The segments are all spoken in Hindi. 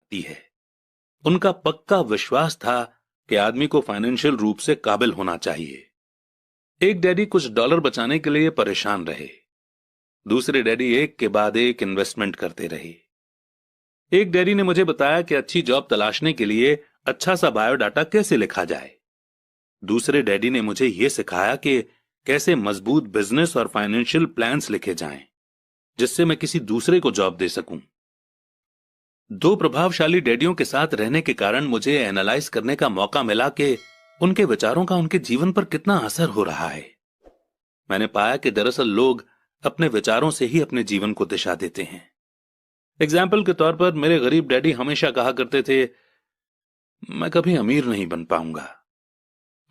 सकती है। उनका पक्का विश्वास था कि आदमी को फाइनेंशियल रूप से काबिल होना चाहिए। एक डैडी कुछ डॉलर बचाने के लिए परेशान रहे। दूसरे डैडी एक के बाद एक इन्वेस्टमेंट करते रहे। एक डैडी ने मुझे बताया कि अच्छी जॉब तलाशने के लिए अच्छा सा बायोडाटा कैसे लिखा जाए। दूसरे डैडी ने मुझे यह सिखाया कि कैसे मजबूत बिजनेस और फाइनेंशियल प्लान्स लिखे जाएं, जिससे मैं किसी दूसरे को जॉब दे सकूं। दो प्रभावशाली डैडियों के साथ रहने के कारण मुझे एनालाइज करने का मौका मिला कि उनके विचारों का उनके जीवन पर कितना असर हो रहा है। मैंने पाया कि दरअसल लोग अपने विचारों से ही अपने जीवन को दिशा देते हैं। एग्जाम्पल के तौर पर मेरे गरीब डैडी हमेशा कहा करते थे, मैं कभी अमीर नहीं बन पाऊंगा,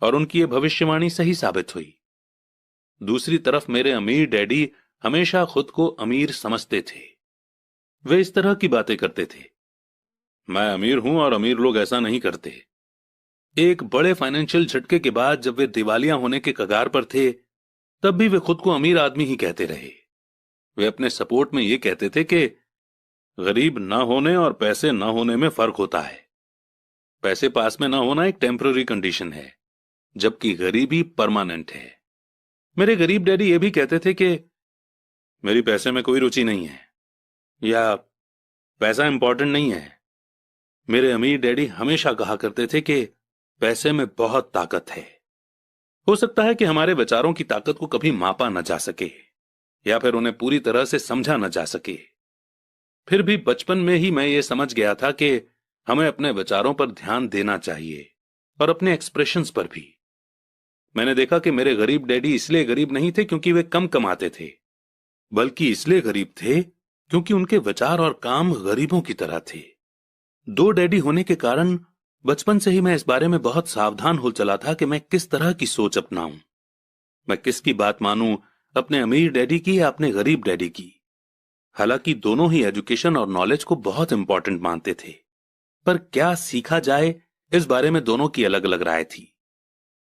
और उनकी यह भविष्यवाणी सही साबित हुई। दूसरी तरफ मेरे अमीर डैडी हमेशा खुद को अमीर समझते थे। वे इस तरह की बातें करते थे, मैं अमीर हूं और अमीर लोग ऐसा नहीं करते। एक बड़े फाइनेंशियल झटके के बाद जब वे दिवालिया होने के कगार पर थे, तब भी वे खुद को अमीर आदमी ही कहते रहे। वे अपने सपोर्ट में यह कहते थे कि गरीब ना होने और पैसे ना होने में फर्क होता है। पैसे पास में ना होना एक टेम्पररी कंडीशन है, जबकि गरीबी परमानेंट है। मेरे गरीब डैडी ये भी कहते थे कि मेरी पैसे में कोई रुचि नहीं है, या पैसा इंपॉर्टेंट नहीं है। मेरे अमीर डैडी हमेशा कहा करते थे कि पैसे में बहुत ताकत है। हो सकता है कि हमारे विचारों की ताकत को कभी मापा न जा सके, या फिर उन्हें पूरी तरह से समझा न जा सके। फिर भी बचपन में ही मैं ये समझ गया था कि हमें अपने विचारों पर ध्यान देना चाहिए, और अपने एक्सप्रेशंस पर भी। मैंने देखा कि मेरे गरीब डैडी इसलिए गरीब नहीं थे क्योंकि वे कम कमाते थे, बल्कि इसलिए गरीब थे क्योंकि उनके विचार और काम गरीबों की तरह थे। दो डैडी होने के कारण बचपन से ही मैं इस बारे में बहुत सावधान हो चला था कि मैं किस तरह की सोच अपनाऊं। मैं किसकी बात मानूं, अपने अमीर डैडी की या अपने गरीब डैडी की। हालांकि दोनों ही एजुकेशन और नॉलेज को बहुत इंपॉर्टेंट मानते थे, पर क्या सीखा जाए इस बारे में दोनों की अलग अलग राय थी।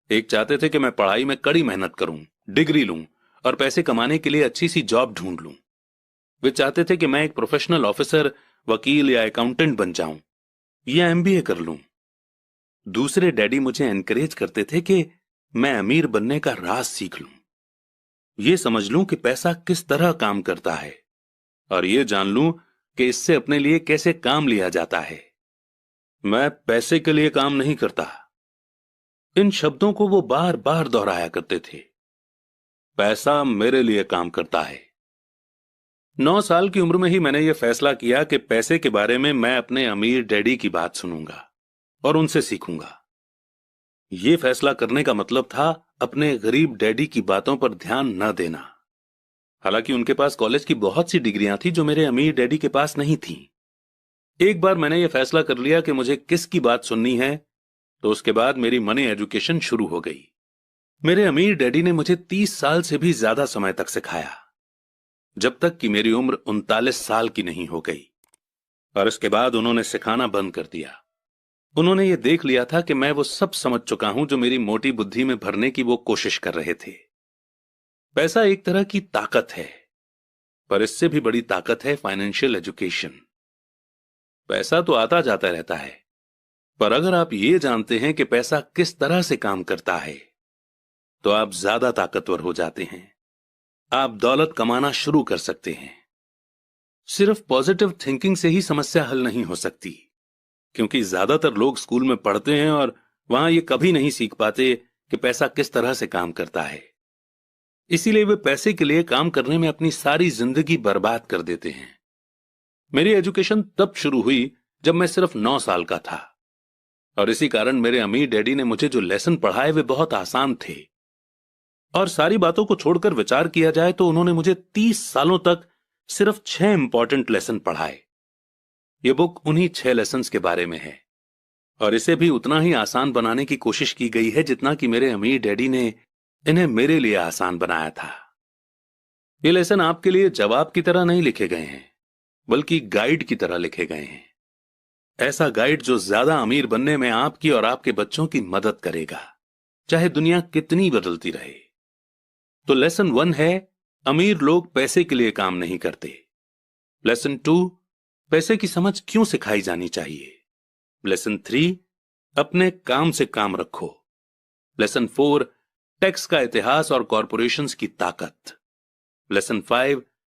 एक चाहते थे कि मैं पढ़ाई में कड़ी मेहनत करूं, डिग्री लूं और पैसे कमाने के लिए अच्छी सी जॉब ढूंढ लूं। वे चाहते थे कि मैं एक प्रोफेशनल ऑफिसर, वकील या अकाउंटेंट बन जाऊं, या एमबीए कर लूं। दूसरे डैडी मुझे एनकरेज करते थे कि मैं अमीर बनने का राज सीख लूं, ये समझ लूं कि पैसा किस तरह काम करता है, और ये जान लूं कि इससे अपने लिए कैसे काम लिया जाता है। मैं पैसे के लिए काम नहीं करता, इन शब्दों को वो बार बार दोहराया करते थे। पैसा मेरे लिए काम करता है। 9 साल की उम्र में ही मैंने यह फैसला किया कि पैसे के बारे में मैं अपने अमीर डैडी की बात सुनूंगा और उनसे सीखूंगा। यह फैसला करने का मतलब था अपने गरीब डैडी की बातों पर ध्यान न देना। हालांकि उनके पास कॉलेज की बहुत सी डिग्रियां थी जो मेरे अमीर डैडी के पास नहीं थी। एक बार मैंने यह फैसला कर लिया कि मुझे किसकी बात सुननी है, तो उसके बाद मेरी मनी एजुकेशन शुरू हो गई। मेरे अमीर डैडी ने मुझे 30 साल से भी ज्यादा समय तक सिखाया, जब तक कि मेरी उम्र 39 साल की नहीं हो गई, और इसके बाद उन्होंने सिखाना बंद कर दिया। उन्होंने यह देख लिया था कि मैं वो सब समझ चुका हूं जो मेरी मोटी बुद्धि में भरने की वो कोशिश कर रहे थे। पैसा एक तरह की ताकत है, पर इससे भी बड़ी ताकत है फाइनेंशियल एजुकेशन। पैसा तो आता जाता रहता है, पर अगर आप ये जानते हैं कि पैसा किस तरह से काम करता है, तो आप ज्यादा ताकतवर हो जाते हैं। आप दौलत कमाना शुरू कर सकते हैं। सिर्फ पॉजिटिव थिंकिंग से ही समस्या हल नहीं हो सकती, क्योंकि ज्यादातर लोग स्कूल में पढ़ते हैं और वहां ये कभी नहीं सीख पाते कि पैसा किस तरह से काम करता है। इसीलिए वे पैसे के लिए काम करने में अपनी सारी जिंदगी बर्बाद कर देते हैं। मेरी एजुकेशन तब शुरू हुई जब मैं सिर्फ 9 साल का था, और इसी कारण मेरे अमीर डैडी ने मुझे जो लेसन पढ़ाए वे बहुत आसान थे। और सारी बातों को छोड़कर विचार किया जाए तो उन्होंने मुझे 30 सालों तक सिर्फ 6 इंपॉर्टेंट लेसन पढ़ाए। यह बुक उन्हीं 6 लेसन्स के बारे में है, और इसे भी उतना ही आसान बनाने की कोशिश की गई है जितना कि मेरे अमीर डैडी ने इन्हें मेरे लिए आसान बनाया था। ये लेसन आपके लिए जवाब की तरह नहीं लिखे गए हैं, बल्कि गाइड की तरह लिखे गए हैं। ऐसा गाइड जो ज्यादा अमीर बनने में आपकी और आपके बच्चों की मदद करेगा, चाहे दुनिया कितनी बदलती रहे। तो लेसन 1 है, अमीर लोग पैसे के लिए काम नहीं करते। लेसन 2, पैसे की समझ क्यों सिखाई जानी चाहिए। लेसन 3, अपने काम से काम रखो। लेसन 4, टैक्स का इतिहास और कॉरपोरेशंस की ताकत। लेसन 5,